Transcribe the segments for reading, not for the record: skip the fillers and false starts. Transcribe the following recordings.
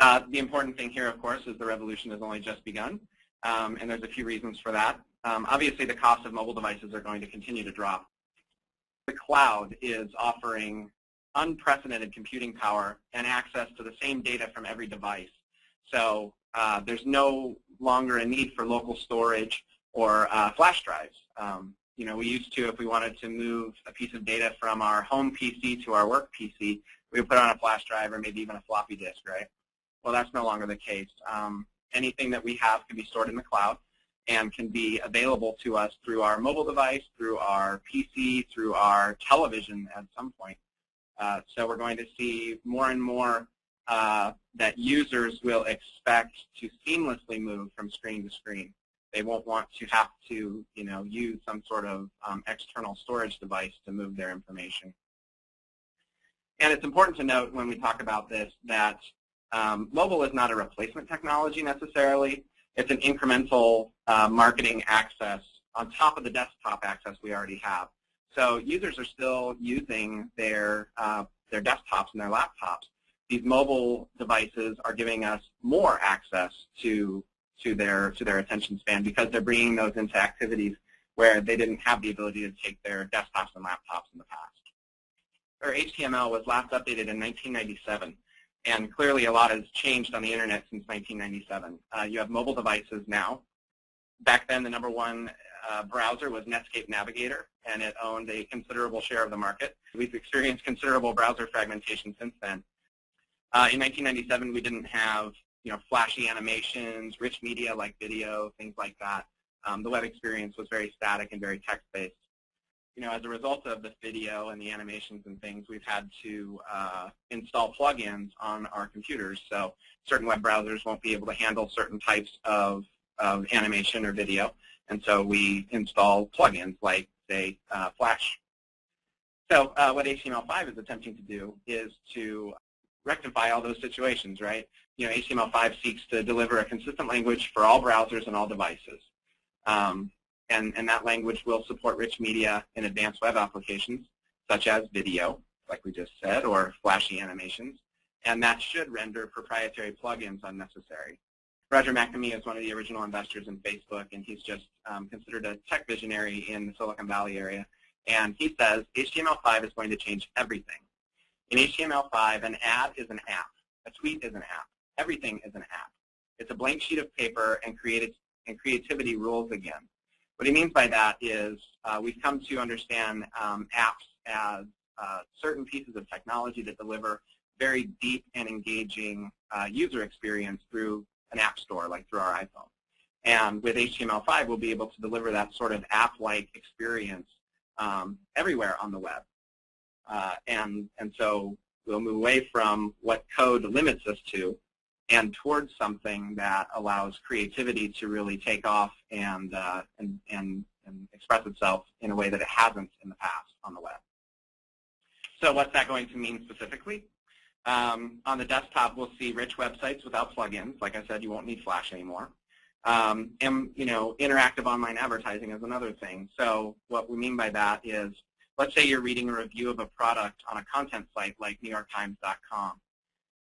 The important thing here, of course, is the revolution has only just begun, and there's a few reasons for that. Obviously, the cost of mobile devices are going to continue to drop. The cloud is offering unprecedented computing power and access to the same data from every device. So there's no longer a need for local storage or flash drives. You know, we used to, if we wanted to move a piece of data from our home PC to our work PC, we would put it on a flash drive or maybe even a floppy disk, right? Well, that's no longer the case. Anything that we have can be stored in the cloud and can be available to us through our mobile device, through our PC, through our television at some point. So we're going to see more and more that users will expect to seamlessly move from screen to screen. They won't want to have to, you know, use some sort of external storage device to move their information. And it's important to note when we talk about this that mobile is not a replacement technology necessarily. It's an incremental marketing access on top of the desktop access we already have. So users are still using their desktops and their laptops. These mobile devices are giving us more access to their attention span because they're bringing those into activities where they didn't have the ability to take their desktops and laptops in the past. Or HTML was last updated in 1997. And clearly a lot has changed on the internet since 1997. You have mobile devices now. Back then, the '1 browser was Netscape Navigator, and it owned a considerable share of the market. We've experienced considerable browser fragmentation since then. In 1997, we didn't have, you know, flashy animations, rich media like video, things like that. The web experience was very static and very text-based. You know, as a result of this video and the animations and things, we've had to install plugins on our computers. So certain web browsers won't be able to handle certain types of animation or video. And so we install plugins like, say, Flash. So what HTML5 is attempting to do is to rectify all those situations, right? You know, HTML5 seeks to deliver a consistent language for all browsers and all devices. And that language will support rich media in advanced web applications, such as video, like we just said, or flashy animations. And that should render proprietary plugins unnecessary. Roger McNamee is one of the original investors in Facebook, and he's just considered a tech visionary in the Silicon Valley area. And he says HTML5 is going to change everything. In HTML5, an ad is an app. A tweet is an app. Everything is an app. It's a blank sheet of paper, and creativity rules again. What he means by that is we've come to understand apps as certain pieces of technology that deliver very deep and engaging user experience through an app store, like through our iPhone. And with HTML5, we'll be able to deliver that sort of app-like experience everywhere on the web. And so we'll move away from what code limits us to and towards something that allows creativity to really take off and express itself in a way that it hasn't in the past on the web. So what's that going to mean specifically? On the desktop, we'll see rich websites without plugins. Like I said, you won't need Flash anymore. And you know, interactive online advertising is another thing. So what we mean by that is, let's say you're reading a review of a product on a content site like NewYorkTimes.com.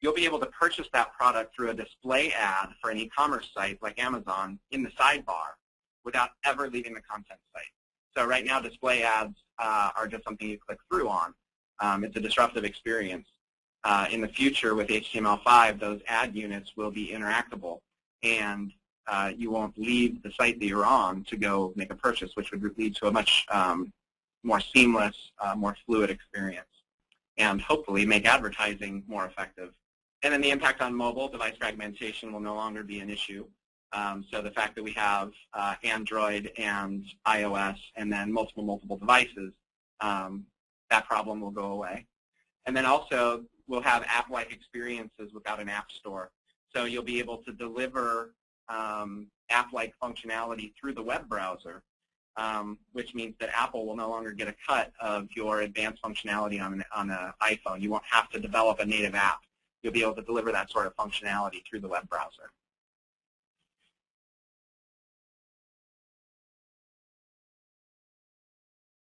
You'll be able to purchase that product through a display ad for an e-commerce site like Amazon in the sidebar without ever leaving the content site. So right now, display ads are just something you click through on. It's a disruptive experience. In the future, with HTML5, those ad units will be interactable, and you won't leave the site that you're on to go make a purchase, which would lead to a much more seamless, more fluid experience, and hopefully make advertising more effective. And then the impact on mobile device fragmentation will no longer be an issue. So the fact that we have Android and iOS and then multiple devices, that problem will go away. And then also we'll have app-like experiences without an app store. So you'll be able to deliver app-like functionality through the web browser, which means that Apple will no longer get a cut of your advanced functionality on an iPhone. You won't have to develop a native app. You'll be able to deliver that sort of functionality through the web browser.